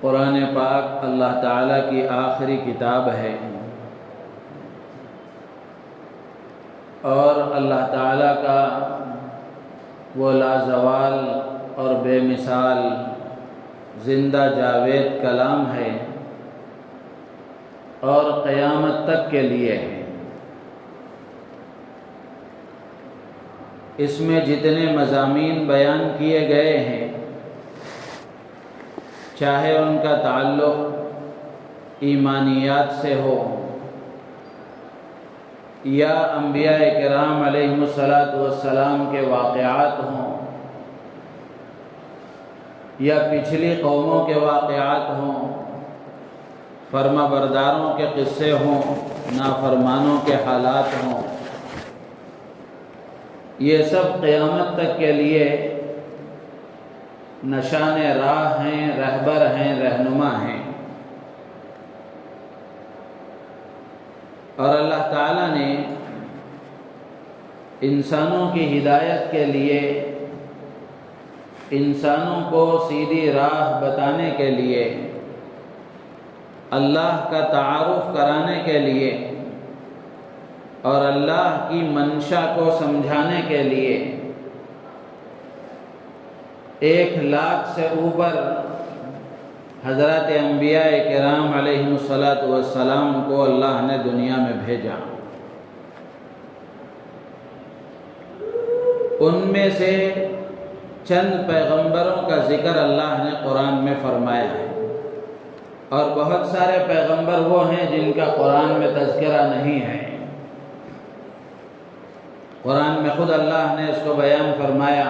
قرآن پاک اللہ تعالیٰ کی آخری کتاب ہے اور اللہ تعالیٰ کا وہ لازوال اور بے مثال زندہ جاوید کلام ہے اور قیامت تک کے لیے ہے۔ اس میں جتنے مضامین بیان کیے گئے ہیں، چاہے ان کا تعلق ایمانیات سے ہو یا انبیاء کرام علیہم الصلاۃ کے واقعات ہوں یا پچھلی قوموں کے واقعات ہوں، فرما برداروں کے قصے ہوں، نافرمانوں کے حالات ہوں، یہ سب قیامت تک کے لیے نشان راہ ہیں، رہبر ہیں، رہنما ہیں۔ اور اللہ تعالیٰ نے انسانوں کی ہدایت کے لیے، انسانوں کو سیدھی راہ بتانے کے لیے، اللہ کا تعارف کرانے کے لیے اور اللہ کی منشا کو سمجھانے کے لیے 1,00,000 سے اوپر حضرات انبیاء کرام علیہم السلام کو اللہ نے دنیا میں بھیجا۔ ان میں سے چند پیغمبروں کا ذکر اللہ نے قرآن میں فرمایا ہے، اور بہت سارے پیغمبر وہ ہیں جن کا قرآن میں تذکرہ نہیں ہے۔ قرآن میں خود اللہ نے اس کو بیان فرمایا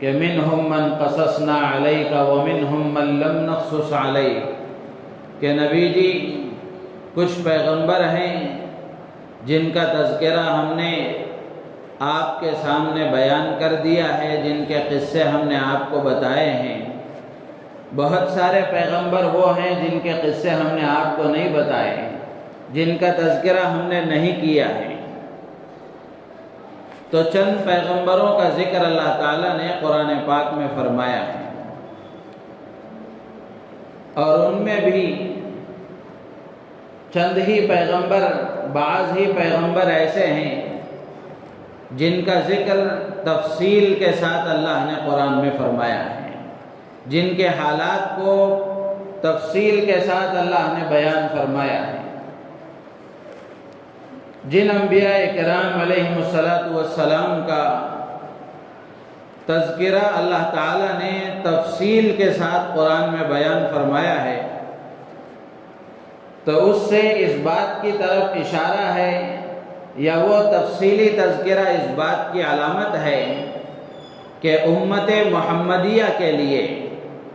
کہ منہم من قصصنا علیک ومنہم من لم نقصص علیک، کہ نبی جی کچھ پیغمبر ہیں جن کا تذکرہ ہم نے آپ کے سامنے بیان کر دیا ہے، جن کے قصے ہم نے آپ کو بتائے ہیں۔ بہت سارے پیغمبر وہ ہیں جن کے قصے ہم نے آپ کو نہیں بتائے، جن کا تذکرہ ہم نے نہیں کیا ہے۔ تو چند پیغمبروں کا ذکر اللہ تعالیٰ نے قرآن پاک میں فرمایا ہے، اور ان میں بھی چند ہی پیغمبر، بعض ہی پیغمبر ایسے ہیں جن کا ذکر تفصیل کے ساتھ اللہ نے قرآن میں فرمایا ہے، جن کے حالات کو تفصیل کے ساتھ اللہ نے بیان فرمایا ہے۔ جن انبیاء کرام علیہم السلام کا تذکرہ اللہ تعالیٰ نے تفصیل کے ساتھ قرآن میں بیان فرمایا ہے، تو اس سے اس بات کی طرف اشارہ ہے، یا وہ تفصیلی تذکرہ اس بات کی علامت ہے کہ امت محمدیہ کے لیے،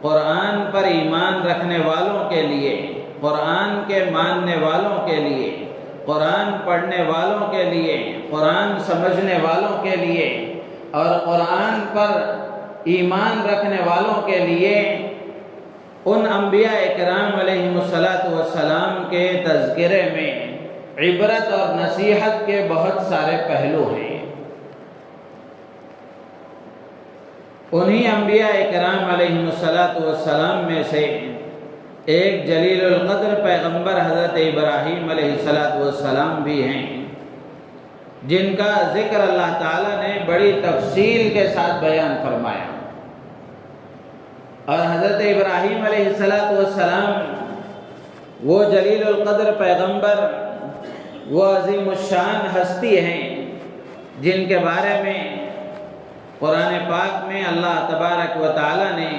قرآن پر ایمان رکھنے والوں کے لیے، قرآن کے ماننے والوں کے لیے، قرآن پڑھنے والوں کے لیے، قرآن سمجھنے والوں کے لیے اور قرآن پر ایمان رکھنے والوں کے لیے ان انبیاء کرام علیہم السلام کے تذکرے میں عبرت اور نصیحت کے بہت سارے پہلو ہیں۔ انہی انبیاء کرام علیہم السلام میں سے ایک جلیل القدر پیغمبر حضرت ابراہیم علیہ السلام بھی ہیں، جن کا ذکر اللہ تعالیٰ نے بڑی تفصیل کے ساتھ بیان فرمایا۔ اور حضرت ابراہیم علیہ السلام وہ جلیل القدر پیغمبر، وہ عظیم الشان ہستی ہیں جن کے بارے میں قرآن پاک میں اللہ تبارک و تعالیٰ نے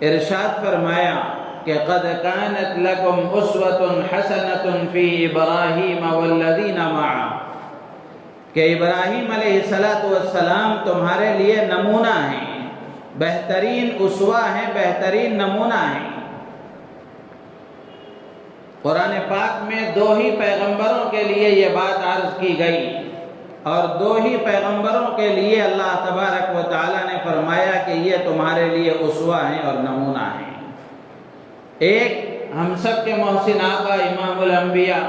ارشاد فرمایا کہ قد کانت لکم اسوۃ حسنۃ فی ابراہیم والذین معہ، کہ ابراہیم علیہ السلام تمہارے لیے نمونہ ہیں، بہترین اسوہ ہیں، بہترین نمونہ ہیں۔ قرآن پاک میں 2 ہی پیغمبروں کے لیے یہ بات عرض کی گئی، اور 2 ہی پیغمبروں کے لیے اللہ تبارک و تعالیٰ نے فرمایا کہ یہ تمہارے لیے اسوہ ہیں اور نمونہ ہیں۔ ایک ہم سب کے محسن آقا امام الانبیاء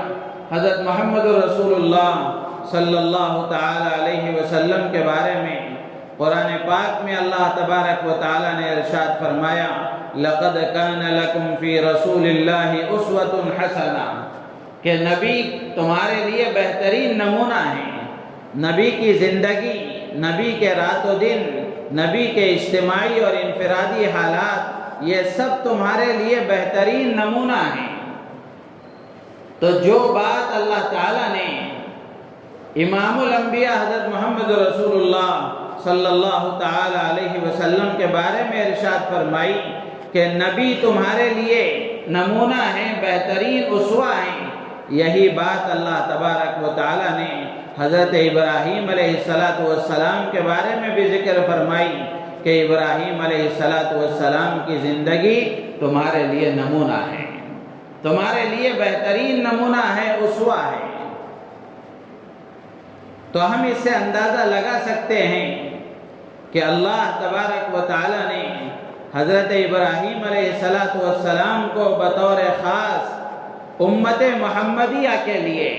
حضرت محمد رسول اللہ صلی اللہ تعالی علیہ وسلم کے بارے میں قرآن پاک میں اللہ تبارک و تعالی نے ارشاد فرمایا لقد کان لکم فی رسول اللہ اسوۃ حسنہ کہ نبی تمہارے لیے بہترین نمونہ ہے. نبی کی زندگی، نبی کے رات و دن، نبی کے اجتماعی اور انفرادی حالات، یہ سب تمہارے لیے بہترین نمونہ ہیں. تو جو بات اللہ تعالیٰ نے امام الانبیاء حضرت محمد رسول اللہ صلی اللہ تعالی علیہ وسلم کے بارے میں ارشاد فرمائی کہ نبی تمہارے لیے نمونہ ہیں، بہترین اسوہ ہیں، یہی بات اللہ تبارک و تعالی نے حضرت ابراہیم علیہ السلام کے بارے میں بھی ذکر فرمائی کہ ابراہیم علیہ السلام کی زندگی تمہارے لیے نمونہ ہے، تمہارے لیے بہترین نمونہ ہے، اسوہ ہے. تو ہم اس سے اندازہ لگا سکتے ہیں کہ اللہ تبارک و تعالی نے حضرت ابراہیم علیہ السلام کو بطور خاص امت محمدیہ کے لیے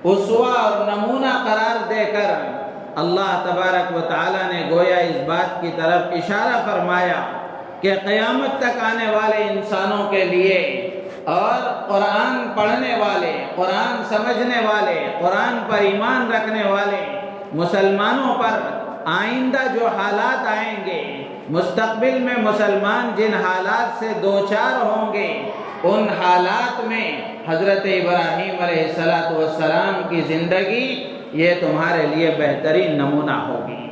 اسوہ اور نمونہ قرار دے کر اللہ تبارک و تعالی نے گویا اس بات کی طرف اشارہ فرمایا کہ قیامت تک آنے والے انسانوں کے لیے اور قرآن پڑھنے والے، قرآن سمجھنے والے، قرآن پر ایمان رکھنے والے مسلمانوں پر آئندہ جو حالات آئیں گے، مستقبل میں مسلمان جن حالات سے دوچار ہوں گے، ان حالات میں حضرت ابراہیم علیہ السلام کی زندگی یہ تمہارے لیے بہترین نمونہ ہوگی.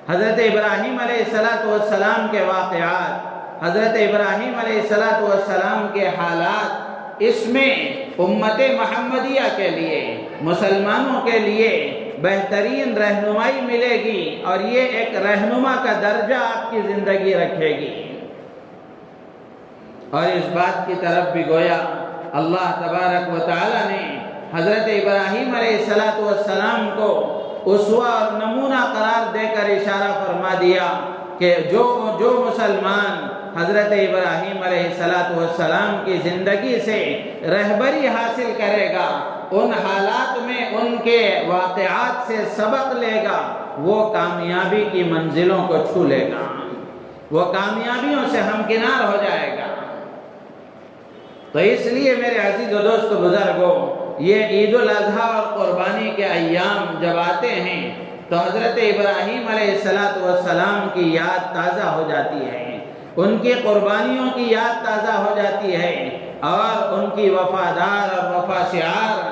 حضرت ابراہیم علیہ السلام کے واقعات، حضرت ابراہیم علیہ السلام کے حالات، اس میں امت محمدیہ کے لیے، مسلمانوں کے لیے بہترین رہنمائی ملے گی اور یہ ایک رہنما کا درجہ آپ کی زندگی رکھے گی. اور اس بات کی طرف بھی گویا اللہ تبارک و تعالی نے حضرت ابراہیم علیہ السلام کو اسوہ اور نمونہ قرار دے کر اشارہ فرما دیا کہ جو مسلمان حضرت ابراہیم علیہ السلام کی زندگی سے رہبری حاصل کرے گا، ان حالات میں ان کے واقعات سے سبق لے گا، وہ کامیابی کی منزلوں کو چھو لے گا، وہ کامیابیوں سے ہمکنار ہو جائے گا. تو اس لیے میرے عزیز و دوست بزرگوں، یہ عید الاضحیٰ اور قربانی کے ایام جب آتے ہیں تو حضرت ابراہیم علیہ السلام کی یاد تازہ ہو جاتی ہے، ان کی قربانیوں کی یاد تازہ ہو جاتی ہے، اور ان کی وفادار اور وفاشعار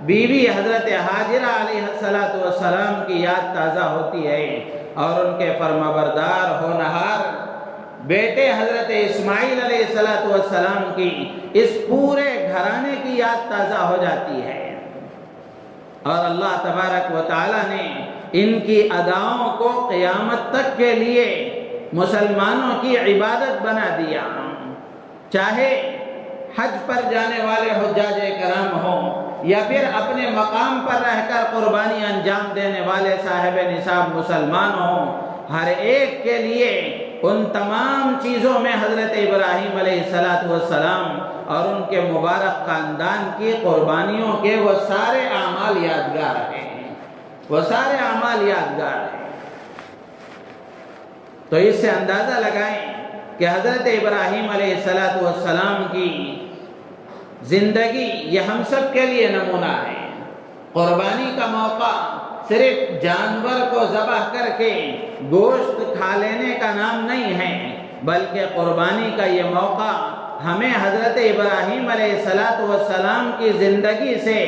بیوی حضرت حاجرہ علیہ السلام کی یاد تازہ ہوتی ہے، اور ان کے فرمانبردار ہونہار بیٹے حضرت اسماعیل علیہ السلام کی اس پورے گھرانے کی یاد تازہ ہو جاتی ہے. اور اللہ تبارک و تعالی نے ان کی اداؤں کو قیامت تک کے لیے مسلمانوں کی عبادت بنا دیا. چاہے حج پر جانے والے حجاج کرام ہوں یا پھر اپنے مقام پر رہ کر قربانی انجام دینے والے صاحب نصاب مسلمان ہوں، ہر ایک کے لیے ان تمام چیزوں میں حضرت ابراہیم علیہ السلام اور ان کے مبارک خاندان کی قربانیوں کے وہ سارے اعمال یادگار ہیں، وہ سارے اعمال یادگار ہیں. تو اس سے اندازہ لگائیں کہ حضرت ابراہیم علیہ السلام کی زندگی یہ ہم سب کے لیے نمونہ ہے. قربانی کا موقع صرف جانور کو ذبح کر کے گوشت کھا لینے کا نام نہیں ہے، بلکہ قربانی کا یہ موقع ہمیں حضرت ابراہیم علیہ السلام کی زندگی سے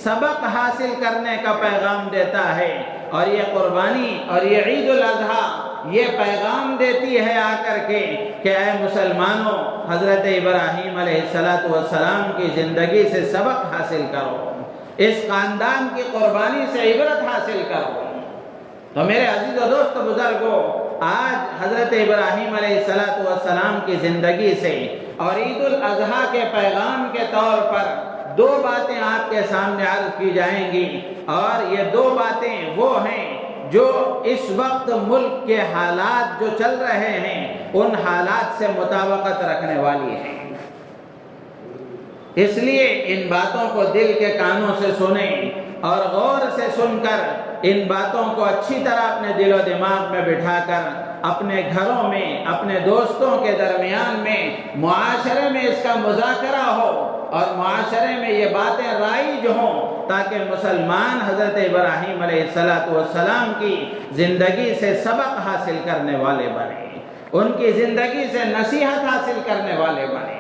سبق حاصل کرنے کا پیغام دیتا ہے. اور یہ قربانی اور یہ عید الاضحیٰ یہ پیغام دیتی ہے آ کر کے کہ اے مسلمانوں، حضرت ابراہیم علیہ السلام کی زندگی سے سبق حاصل کرو، اس خاندان کی قربانی سے عبرت حاصل کرو. تو میرے عزیز و دوست بزرگوں، آج حضرت ابراہیم علیہ السلام کی زندگی سے اور عید الاضحیٰ کے پیغام کے طور پر دو باتیں آپ کے سامنے عرض کی جائیں گی، اور یہ دو باتیں وہ ہیں جو اس وقت ملک کے حالات جو چل رہے ہیں ان حالات سے مطابقت رکھنے والی ہیں. اس لیے ان باتوں کو دل کے کانوں سے سنیں اور غور سے سن کر ان باتوں کو اچھی طرح اپنے دل و دماغ میں بٹھا کر اپنے گھروں میں، اپنے دوستوں کے درمیان میں، معاشرے میں اس کا مذاکرہ ہو اور معاشرے میں یہ باتیں رائج ہوں، تاکہ مسلمان حضرت ابراہیم علیہ السلام کی زندگی سے سبق حاصل کرنے والے بنے، ان کی زندگی سے نصیحت حاصل کرنے والے بنے۔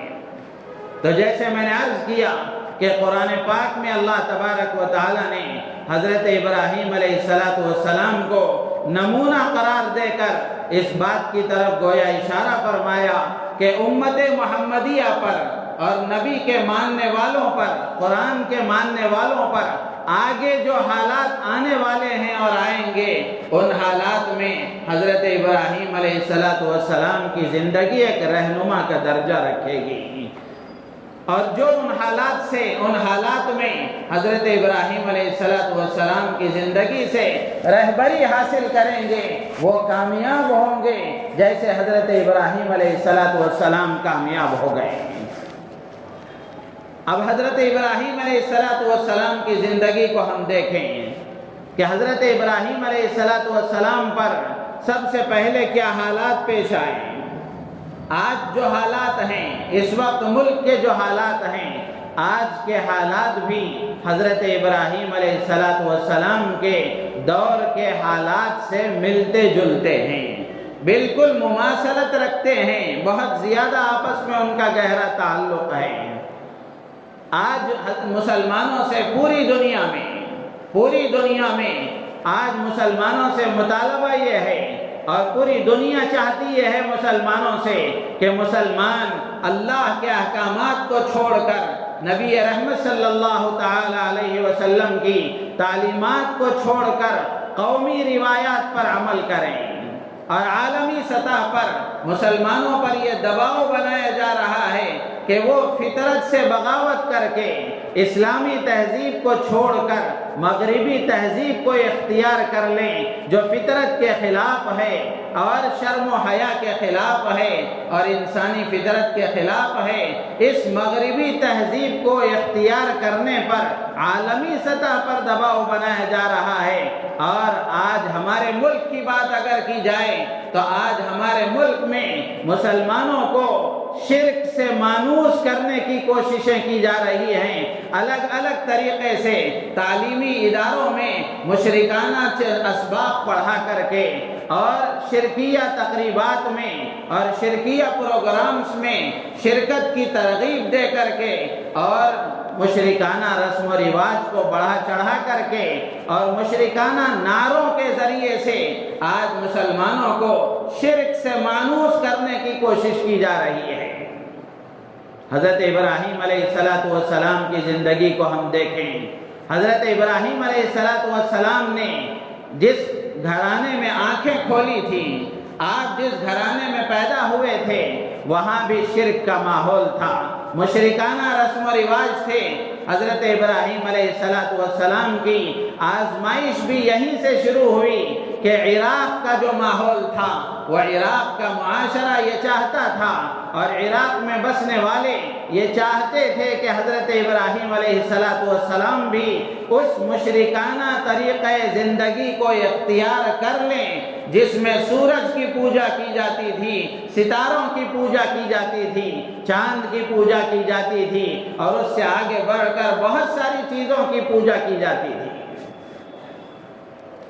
تو جیسے میں نے عرض کیا کہ قرآن پاک میں اللہ تبارک و تعالیٰ نے حضرت ابراہیم علیہ السلام کو نمونہ قرار دے کر اس بات کی طرف گویا اشارہ فرمایا کہ امت محمدیہ پر اور نبی کے ماننے والوں پر، قرآن کے ماننے والوں پر آگے جو حالات آنے والے ہیں اور آئیں گے، ان حالات میں حضرت ابراہیم علیہ السلام کی زندگی ایک رہنما کا درجہ رکھے گی، اور جو ان حالات میں حضرت ابراہیم علیہ السلام کی زندگی سے رہبری حاصل کریں گے وہ کامیاب ہوں گے، جیسے حضرت ابراہیم علیہ السلام کامیاب ہو گئے۔ اب حضرت ابراہیم علیہ السلام کی زندگی کو ہم دیکھیں کہ حضرت ابراہیم علیہ السلام پر سب سے پہلے کیا حالات پیش آئے۔ آج جو حالات ہیں، اس وقت ملک کے جو حالات ہیں، آج کے حالات بھی حضرت ابراہیم علیہ السلام کے دور کے حالات سے ملتے جلتے ہیں، بالکل مماثلت رکھتے ہیں، بہت زیادہ آپس میں ان کا گہرا تعلق ہے۔ آج مسلمانوں سے پوری دنیا میں آج مسلمانوں سے مطالبہ یہ ہے، اور پوری دنیا چاہتی ہے مسلمانوں سے کہ مسلمان اللہ کے احکامات کو چھوڑ کر نبی رحمت صلی اللہ تعالی علیہ وسلم کی تعلیمات کو چھوڑ کر قومی روایات پر عمل کریں، اور عالمی سطح پر مسلمانوں پر یہ دباؤ بنایا جا رہا ہے کہ وہ فطرت سے بغاوت کر کے اسلامی تہذیب کو چھوڑ کر مغربی تہذیب کو اختیار کر لیں، جو فطرت کے خلاف ہے اور شرم و حیا کے خلاف ہے اور انسانی فطرت کے خلاف ہے۔ اس مغربی تہذیب کو اختیار کرنے پر عالمی سطح پر دباؤ بنایا جا رہا ہے، اور آج ہمارے ملک کی بات اگر کی جائے تو آج ہمارے ملک میں مسلمانوں کو شرک سے مانوس کرنے کی کوششیں کی جا رہی ہیں، الگ الگ طریقے سے تعلیمی اداروں میں مشرکانہ اسباق پڑھا کر کے اور شرکیہ تقریبات میں اور شرکیہ پروگرامز میں شرکت کی ترغیب دے کر کے اور مشرکانہ رسم و رواج کو بڑھا چڑھا کر کے اور مشرکانہ نعروں کے ذریعے سے آج مسلمانوں کو شرک سے مانوس کرنے کی کوشش کی جا رہی ہے۔ حضرت ابراہیم علیہ السلام کی زندگی کو ہم دیکھیں، حضرت ابراہیم علیہ السلام نے جس گھرانے میں آنکھیں کھولی تھیں، آپ جس گھرانے میں پیدا ہوئے تھے، وہاں بھی شرک کا ماحول تھا، مشرکانہ رسم و رواج تھے۔ حضرت ابراہیم علیہ السلام کی آزمائش بھی یہیں سے شروع ہوئی کہ عراق کا جو ماحول تھا، وہ عراق کا معاشرہ یہ چاہتا تھا اور عراق میں بسنے والے یہ چاہتے تھے کہ حضرت ابراہیم علیہ السلام بھی اس مشرکانہ طریقہ زندگی کو اختیار کر لیں جس میں سورج کی پوجا کی جاتی تھی، ستاروں کی پوجا کی جاتی تھی، چاند کی پوجا کی جاتی تھی، اور اس سے آگے بڑھ کر بہت ساری چیزوں کی پوجا کی جاتی تھی۔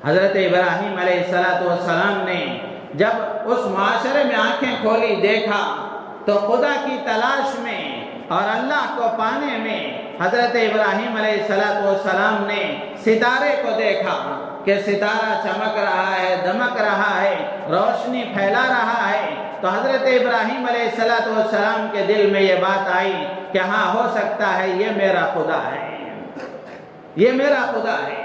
حضرت ابراہیم علیہ السلام نے جب اس معاشرے میں آنکھیں کھولی، دیکھا تو خدا کی تلاش میں اور اللہ کو پانے میں حضرت ابراہیم علیہ السلام نے ستارے کو دیکھا کہ ستارہ چمک رہا ہے، دمک رہا ہے، روشنی پھیلا رہا ہے، تو حضرت ابراہیم علیہ السلام کے دل میں یہ بات آئی کہ ہاں، ہو سکتا ہے یہ میرا خدا ہے، یہ میرا خدا ہے۔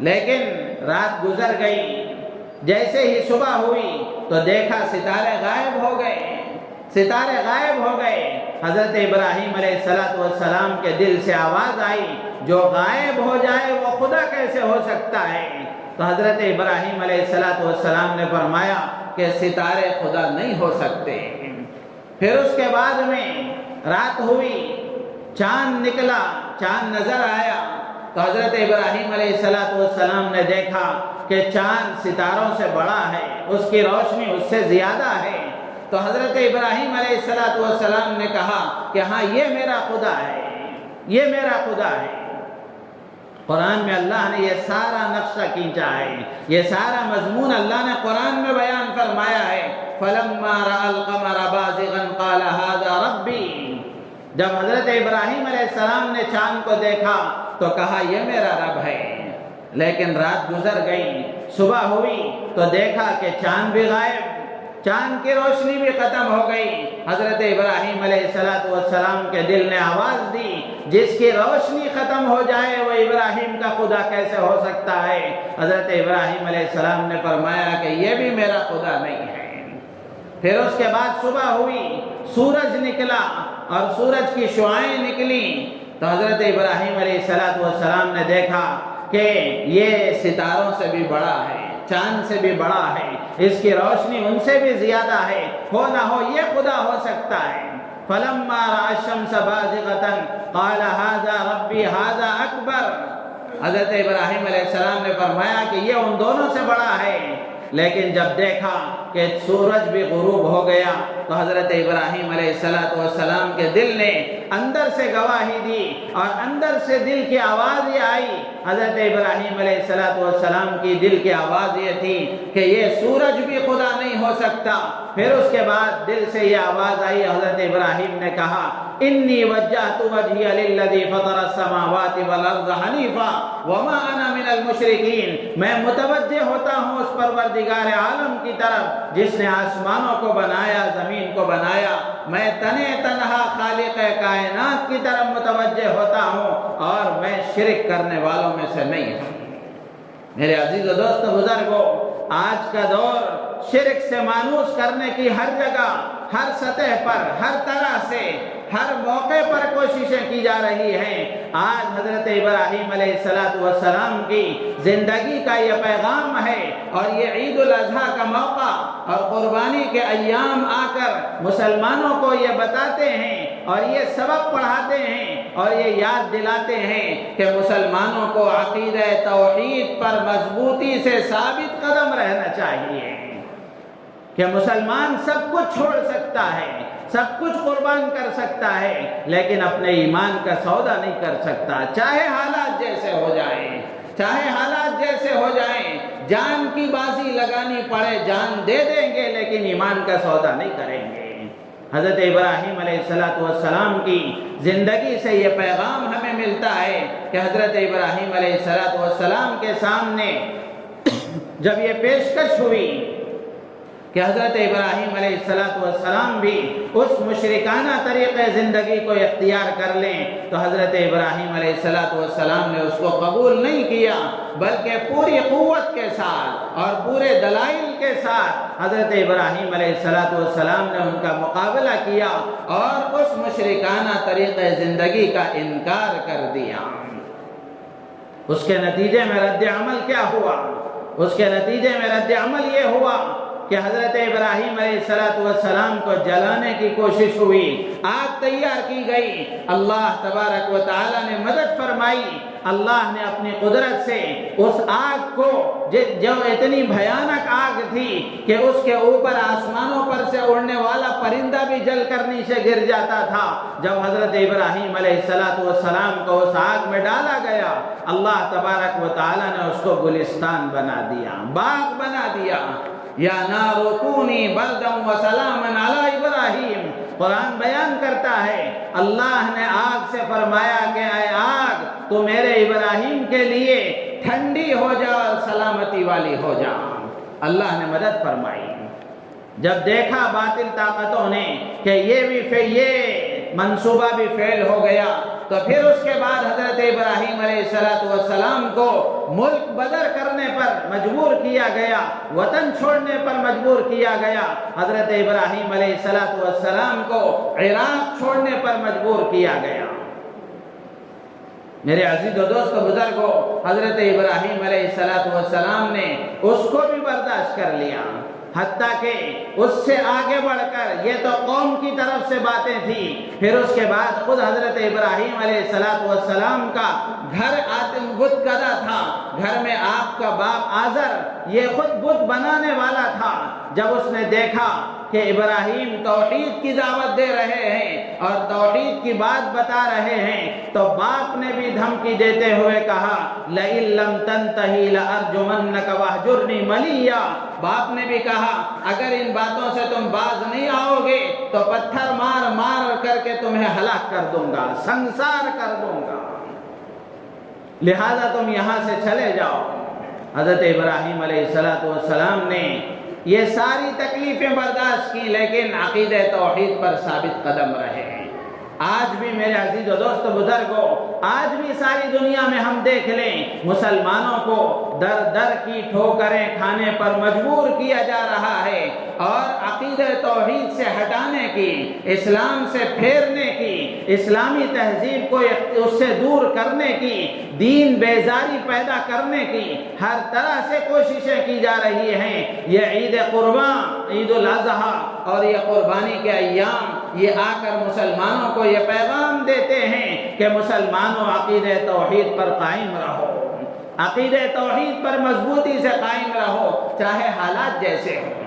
لیکن رات گزر گئی، جیسے ہی صبح ہوئی تو دیکھا ستارے غائب ہو گئے، ستارے غائب ہو گئے۔ حضرت ابراہیم علیہ السلام کے دل سے آواز آئی، جو غائب ہو جائے وہ خدا کیسے ہو سکتا ہے؟ تو حضرت ابراہیم علیہ السلام نے فرمایا کہ ستارے خدا نہیں ہو سکتے۔ پھر اس کے بعد میں رات ہوئی، چاند نکلا، چاند نظر آیا، تو حضرت ابراہیم علیہ السلام نے دیکھا کہ چاند ستاروں سے بڑا ہے، اس کی روشنی اس سے زیادہ ہے۔ تو حضرت ابراہیم علیہ السلام نے کہا کہ ہاں یہ میرا خدا ہے، یہ میرا خدا ہے۔ قرآن میں اللہ نے یہ سارا نقشہ کھینچا ہے، یہ سارا مضمون اللہ نے قرآن میں بیان فرمایا ہے۔ فَلَمَّا رَأَى الْقَمَرَ بَازِغًا قَالَ هَذَا رَبِّي، جب حضرت ابراہیم علیہ السلام نے چاند کو دیکھا تو کہا یہ میرا رب ہے۔ لیکن رات گزر گئی، صبح ہوئی تو دیکھا کہ چاند بھی غائب، چاند کی روشنی بھی ختم ہو گئی۔ حضرت ابراہیم علیہ السلام کے دل نے آواز دی، جس کی روشنی ختم ہو جائے وہ ابراہیم کا خدا کیسے ہو سکتا ہے؟ حضرت ابراہیم علیہ السلام نے فرمایا کہ یہ بھی میرا خدا نہیں ہے۔ پھر اس کے بعد صبح ہوئی، سورج نکلا اور سورج کی شعاعیں نکلی تو حضرت ابراہیم علیہ السلام نے دیکھا کہ یہ ستاروں سے بھی بڑا ہے، چاند سے بھی بڑا ہے، اس کی روشنی ان سے بھی زیادہ ہے، ہو نہ ہو یہ خدا ہو سکتا ہے۔ فَلَمَّا رَأَى الشَّمْسَ بَازِغَةً قَالَ هَذَا رَبِّي هَذَا أَكْبَرُ، حضرت ابراہیم علیہ السلام نے فرمایا کہ یہ ان دونوں سے بڑا ہے۔ لیکن جب دیکھا کہ سورج بھی غروب ہو گیا تو حضرت ابراہیم علیہ السلام کے دل نے اندر سے گواہی دی اور اندر سے دل کی آواز یہ آئی۔ حضرت ابراہیم علیہ السلام کی دل کی آواز یہ تھی کہ یہ سورج بھی خدا نہیں ہو سکتا۔ پھر اس کے بعد دل سے یہ آواز آئی، حضرت ابراہیم نے کہا انی وجہت وجہی للذی فطر السماوات والارض حنیفا وما انا من المشرکین، میں متوجہ ہوتا ہوں اس پروردگار عالم کی طرف جس نے آسمانوں کو بنایا، زمین کو بنایا، میں تنہا خالق کائنات کی طرف متوجہ ہوتا ہوں اور میں شرک کرنے والوں میں سے نہیں ہوں۔ میرے عزیز و دوست بزرگوں، آج کا دور شرک سے مانوس کرنے کی ہر جگہ، ہر سطح پر، ہر طرح سے، ہر موقع پر کوششیں کی جا رہی ہیں۔ آج حضرت ابراہیم علیہ السلام کی زندگی کا یہ پیغام ہے اور یہ عید الاضحیٰ کا موقع اور قربانی کے ایام آ کر مسلمانوں کو یہ بتاتے ہیں اور یہ سبق پڑھاتے ہیں اور یہ یاد دلاتے ہیں کہ مسلمانوں کو عقیدہ توحید پر مضبوطی سے ثابت قدم رہنا چاہیے، کہ مسلمان سب کچھ چھوڑ سکتا ہے، سب کچھ قربان کر سکتا ہے، لیکن اپنے ایمان کا سودا نہیں کر سکتا، چاہے حالات جیسے ہو جائیں، چاہے حالات جیسے ہو جائیں، جان کی بازی لگانی پڑے جان دے دیں گے لیکن ایمان کا سودا نہیں کریں گے۔ حضرت ابراہیم علیہ السلام کی زندگی سے یہ پیغام ہمیں ملتا ہے کہ حضرت ابراہیم علیہ السلام کے سامنے جب یہ پیشکش ہوئی کہ حضرت ابراہیم علیہ السلام بھی اس مشرکانہ طریقے زندگی کو اختیار کر لیں تو حضرت ابراہیم علیہ السلام نے اس کو قبول نہیں کیا، بلکہ پوری قوت کے ساتھ اور پورے دلائل کے ساتھ حضرت ابراہیم علیہ السلام نے ان کا مقابلہ کیا اور اس مشرکانہ طریقے زندگی کا انکار کر دیا۔ اس کے نتیجے میں رد عمل کیا ہوا؟ اس کے نتیجے میں رد عمل یہ ہوا کہ حضرت ابراہیم علیہ السلام کو جلانے کی کوشش ہوئی، آگ تیار کی گئی، اللہ تبارک و تعالی نے مدد فرمائی، اللہ نے اپنی قدرت سے اس آگ کو جو اتنی بھیانک آگ تھی کہ اس کے اوپر آسمانوں پر سے اڑنے والا پرندہ بھی جل کر نیچے گر جاتا تھا، جب حضرت ابراہیم علیہ السلام کو اس آگ میں ڈالا گیا، اللہ تبارک و تعالی نے اس کو گلستان بنا دیا، باغ بنا دیا۔ یا نار کونی بردا وسلاما علی ابراہیم، قرآن بیان کرتا ہے اللہ نے آگ سے فرمایا کہ اے آگ تو میرے ابراہیم کے لیے ٹھنڈی ہو جا اور سلامتی والی ہو جا، اللہ نے مدد فرمائی۔ جب دیکھا باطل طاقتوں نے کہ یہ منصوبہ بھی فیل ہو گیا تو پھر اس کے بعد حضرت ابراہیم علیہ السلام کو ملک بدر کرنے پر مجبور کیا گیا، وطن چھوڑنے پر مجبور کیا گیا، حضرت ابراہیم علیہ السلام کو عراق چھوڑنے پر مجبور کیا گیا۔ میرے عزیز و دوست بزرگوں، حضرت ابراہیم علیہ السلام نے اس کو بھی برداشت کر لیا، حتیٰ کہ اس سے آگے بڑھ کر یہ تو قوم کی طرف سے باتیں تھیں، پھر اس کے بعد خود حضرت ابراہیم علیہ السلام کا گھر آتم بت کدہ تھا، گھر میں آپ کا باپ آزر یہ خود بت بنانے والا تھا۔ جب اس نے دیکھا کہ ابراہیم توحید کی دعوت دے رہے ہیں اور توحید کی بات بتا رہے ہیں، تو باپ نے بھی دھمکی دیتے ہوئے کہا لَإِن لَّمْ تَنْتَهِ لَأَرْجُمَنَّكَ وَاهْجُرْنِي مَلِيًّا، باپ نے بھی کہا اگر ان باتوں سے تم باز نہیں آؤ گے تو پتھر مار مار کر کے تمہیں ہلاک کر دوں گا، سنسار کر دوں گا، لہذا تم یہاں سے چلے جاؤ۔ حضرت ابراہیم علیہ السلام نے یہ ساری تکلیفیں برداشت کی، لیکن عقیدہ توحید پر ثابت قدم رہے۔ آج بھی میرے عزیز و دوست بزرگوں، آج بھی ساری دنیا میں ہم دیکھ لیں مسلمانوں کو در در کی ٹھوکریں کھانے پر مجبور کیا جا رہا ہے، اور عقیدہ توحید سے ہٹانے کی، اسلام سے پھیرنے کی، اسلامی تہذیب کو اس سے دور کرنے کی، دین بیزاری پیدا کرنے کی ہر طرح سے کوششیں کی جا رہی ہیں۔ یہ عید قربان، عید الاضحیٰ اور یہ قربانی کے ایام یہ آ کر مسلمانوں کو یہ پیغام دیتے ہیں کہ مسلمانوں عقیدہ توحید پر قائم رہو، عقیدہ توحید پر مضبوطی سے قائم رہو، چاہے حالات جیسے ہوں۔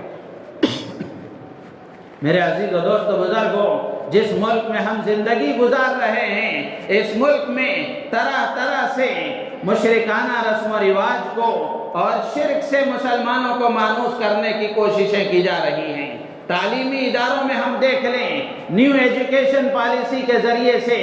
میرے عزیز و دوست و بزرگوں، جس ملک میں ہم زندگی گزار رہے ہیں، اس ملک میں طرح طرح سے مشرکانہ رسم و رواج کو اور شرک سے مسلمانوں کو مانوس کرنے کی کوششیں کی جا رہی ہیں۔ تعلیمی اداروں میں ہم دیکھ لیں، نیو ایجوکیشن پالیسی کے ذریعے سے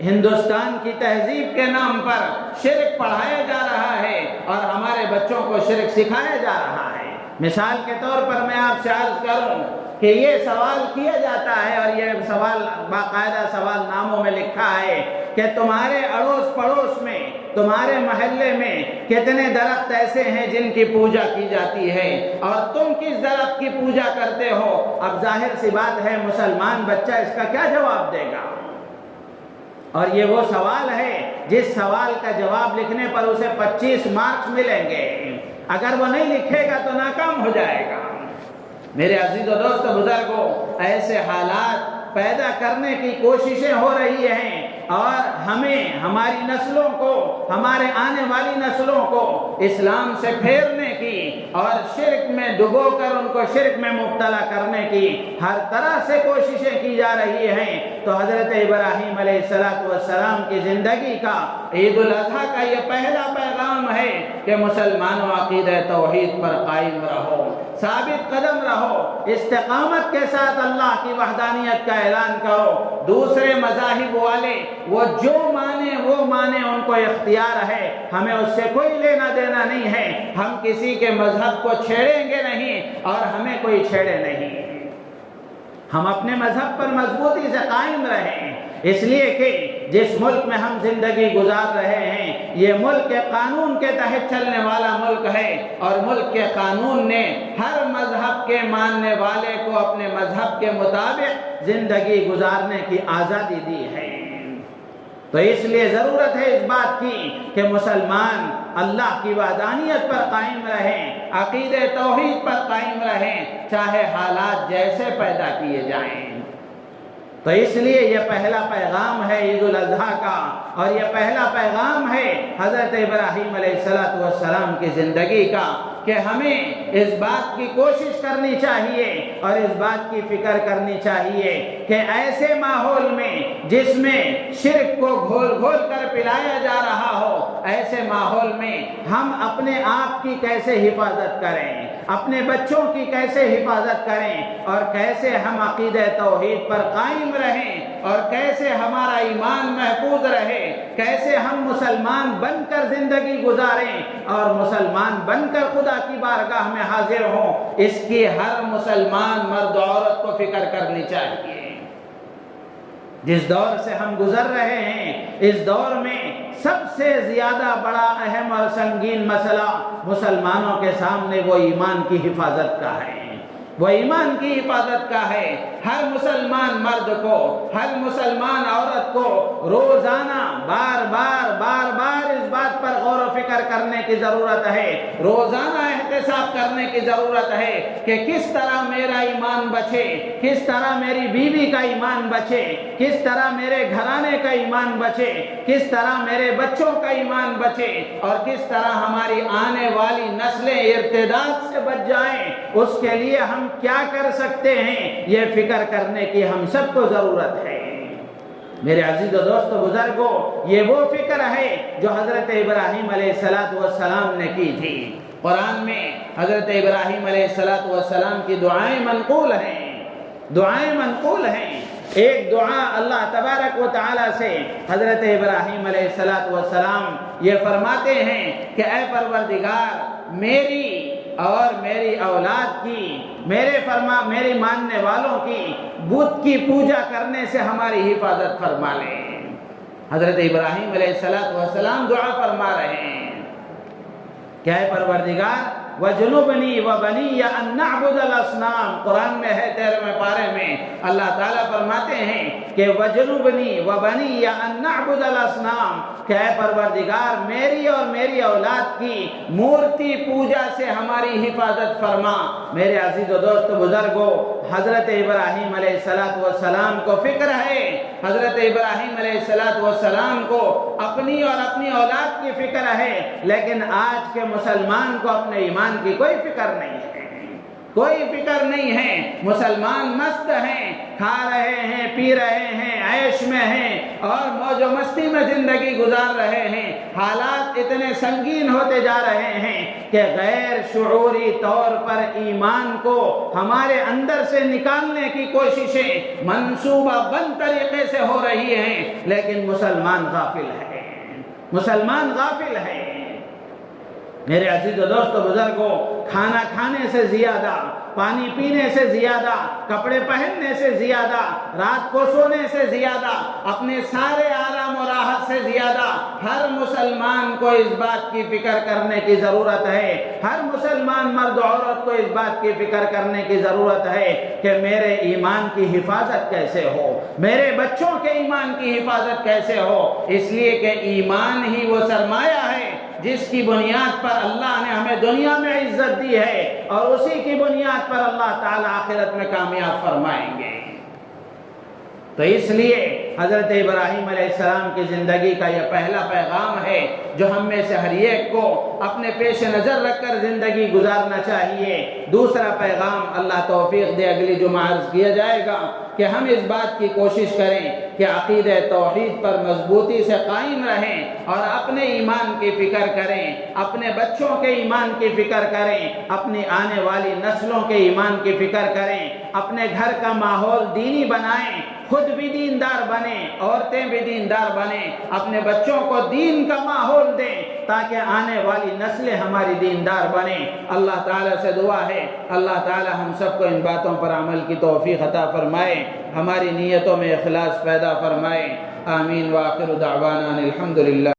ہندوستان کی تہذیب کے نام پر شرک پڑھایا جا رہا ہے اور ہمارے بچوں کو شرک سکھایا جا رہا ہے۔ مثال کے طور پر میں آپ سے عرض کروں کہ یہ سوال کیا جاتا ہے، اور یہ سوال باقاعدہ سوال ناموں میں لکھا ہے کہ تمہارے اڑوس پڑوس میں، تمہارے محلے میں کتنے درخت ایسے ہیں جن کی پوجا کی جاتی ہے، اور تم کس درخت کی پوجا کرتے ہو؟ اب ظاہر سی بات ہے مسلمان بچہ اس کا کیا جواب دے گا؟ اور یہ وہ سوال ہے جس سوال کا جواب لکھنے پر اسے 25 مارکس ملیں گے، اگر وہ نہیں لکھے گا تو ناکام ہو جائے گا۔ میرے عزیز و دوست بزرگوں، ایسے حالات پیدا کرنے کی کوششیں ہو رہی ہیں، اور ہمیں ہماری نسلوں کو، ہمارے آنے والی نسلوں کو اسلام سے پھیرنے کی اور شرک میں ڈبو کر ان کو شرک میں مبتلا کرنے کی ہر طرح سے کوششیں کی جا رہی ہیں۔ تو حضرت ابراہیم علیہ السلام کی زندگی کا عید الاضحیٰ کا یہ پہلا پیغام ہے کہ مسلمانوں عقیدہ توحید پر قائم رہو، ثابت قدم رہو، استقامت کے ساتھ اللہ کی وحدانیت کا اعلان کرو۔ دوسرے مذاہب والے وہ جو مانے وہ مانے، ان کو اختیار ہے، ہمیں اس سے کوئی لینا دینا نہیں ہے، ہم کسی کے مذہب کو چھیڑیں گے نہیں اور ہمیں کوئی چھیڑے نہیں، ہم اپنے مذہب پر مضبوطی سے قائم رہیں، اس لیے کہ جس ملک میں ہم زندگی گزار رہے ہیں یہ ملک کے قانون کے تحت چلنے والا ملک ہے، اور ملک کے قانون نے ہر مذہب کے ماننے والے کو اپنے مذہب کے مطابق زندگی گزارنے کی آزادی دی ہے۔ تو اس لیے ضرورت ہے اس بات کی کہ مسلمان اللہ کی وحدانیت پر قائم رہیں، عقیدہ توحید پر قائم رہیں، چاہے حالات جیسے پیدا کیے جائیں۔ تو اس لیے یہ پہلا پیغام ہے عید الاضحیٰ کا، اور یہ پہلا پیغام ہے حضرت ابراہیم علیہ السلام کی زندگی کا کہ ہمیں اس بات کی کوشش کرنی چاہیے اور اس بات کی فکر کرنی چاہیے کہ ایسے ماحول میں جس میں شرک کو گھول گھول کر پلایا جا رہا ہو، ایسے ماحول میں ہم اپنے آپ کی کیسے حفاظت کریں، اپنے بچوں کی کیسے حفاظت کریں، اور کیسے ہم عقیدہ توحید پر قائم رہیں، اور کیسے ہمارا ایمان محفوظ رہے، کیسے ہم مسلمان بن کر زندگی گزاریں اور مسلمان بن کر خدا کی بارگاہ میں حاضر ہوں، اس کی ہر مسلمان مرد و عورت کو فکر کرنی چاہیے۔ جس دور سے ہم گزر رہے ہیں، اس دور میں سب سے زیادہ بڑا اہم اور سنگین مسئلہ مسلمانوں کے سامنے وہ ایمان کی حفاظت کا ہے۔ وہ ایمان کی حفاظت کا ہے۔ ہر مسلمان مرد کو، ہر مسلمان عورت کو روزانہ بار بار اس بات پر غور و فکر کرنے کی ضرورت ہے، روزانہ احتساب کرنے کی ضرورت ہے کہ کس طرح میرا ایمان بچے، کس طرح میری بیوی کا ایمان بچے، کس طرح میرے گھرانے کا ایمان بچے، کس طرح میرے بچوں کا ایمان بچے، اور کس طرح ہماری آنے والی نسلیں ارتداد سے بچ جائیں۔ اس کے لیے ہم کیا کر سکتے ہیں، یہ فکر کرنے کی ہم سب کو ضرورت ہے۔ میرے عزیز و دوست و بزرگوں، یہ وہ فکر ہے جو حضرت ابراہیم علیہ السلام نے کی تھی۔ قرآن میں حضرت ابراہیم علیہ السلام کی دعائیں منقول ہیں، دعائیں منقول ہیں۔ ایک دعا اللہ تبارک و تعالی سے حضرت ابراہیم علیہ السلام یہ فرماتے ہیں کہ اے پروردگار، میری اور میری اولاد کی، میری ماننے والوں کی بت کی پوجا کرنے سے ہماری حفاظت فرما لے۔ حضرت ابراہیم علیہ السلام دعا فرما رہے ہیں کہ اے پروردگار، وَجْنُبْنِي وَبَنِيَّ أَن نَّعْبُدَ الْأَصْنَامَ، قرآن میں ہے 13ویں پارے میں اللہ تعالیٰ فرماتے ہیں کہ وَجْنُبْنِي وَبَنِيَّ أَن نَّعْبُدَ الْأَصْنَامَ، کہ اے پروردگار، میری اور میری اولاد کی مورتی پوجا سے ہماری حفاظت فرما۔ میرے عزیز و دوست بزرگوں، حضرت ابراہیم علیہ السلام کو فکر ہے، حضرت ابراہیم علیہ السلام کو اپنی اور اپنی اولاد کی فکر ہے، لیکن آج کے مسلمان کو اپنے ایمان کی کوئی فکر نہیں ہے، کوئی فکر نہیں ہے۔ مسلمان مست ہیں، کھا رہے ہیں، پی رہے ہیں، عیش میں ہیں اور موج و مستی میں زندگی گزار رہے ہیں۔ حالات اتنے سنگین ہوتے جا رہے ہیں کہ غیر شعوری طور پر ایمان کو ہمارے اندر سے نکالنے کی کوششیں منصوبہ بند طریقے سے ہو رہی ہیں، لیکن مسلمان غافل ہے، مسلمان غافل ہے۔ میرے عزیز و دوست و بزرگوں، کھانا کھانے سے زیادہ، پانی پینے سے زیادہ، کپڑے پہننے سے زیادہ، رات کو سونے سے زیادہ، اپنے سارے آرام و راحت سے زیادہ ہر مسلمان کو اس بات کی فکر کرنے کی ضرورت ہے، ہر مسلمان مرد و عورت کو اس بات کی فکر کرنے کی ضرورت ہے کہ میرے ایمان کی حفاظت کیسے ہو، میرے بچوں کے ایمان کی حفاظت کیسے ہو، اس لیے کہ ایمان ہی وہ سرمایہ ہے جس کی بنیاد پر اللہ نے ہمیں دنیا میں عزت دی ہے، اور اسی کی بنیاد پر اللہ تعالیٰ آخرت میں کامیاب فرمائیں گے۔ تو اس لیے حضرت ابراہیم علیہ السلام کی زندگی کا یہ پہلا پیغام ہے جو ہم میں سے ہر ایک کو اپنے پیش نظر رکھ کر زندگی گزارنا چاہیے۔ دوسرا پیغام اللہ توفیق دے اگلی جمعہ عرض کیا جائے گا کہ ہم اس بات کی کوشش کریں کہ عقیدہ توحید پر مضبوطی سے قائم رہیں اور اپنے ایمان کی فکر کریں، اپنے بچوں کے ایمان کی فکر کریں، اپنی آنے والی نسلوں کے ایمان کی فکر کریں، اپنے گھر کا ماحول دینی بنائیں، خود بھی دیندار بنیں، عورتیں بھی دیندار بنیں، اپنے بچوں کو دین کا ماحول دیں تاکہ آنے والی نسلیں ہماری دیندار بنیں۔ اللہ تعالیٰ سے دعا ہے اللہ تعالیٰ ہم سب کو ان باتوں پر عمل کی توفیق عطا فرمائے، ہماری نیتوں میں اخلاص پیدا فرمائے۔ آمین۔ وآخر دعوانا الحمدللہ۔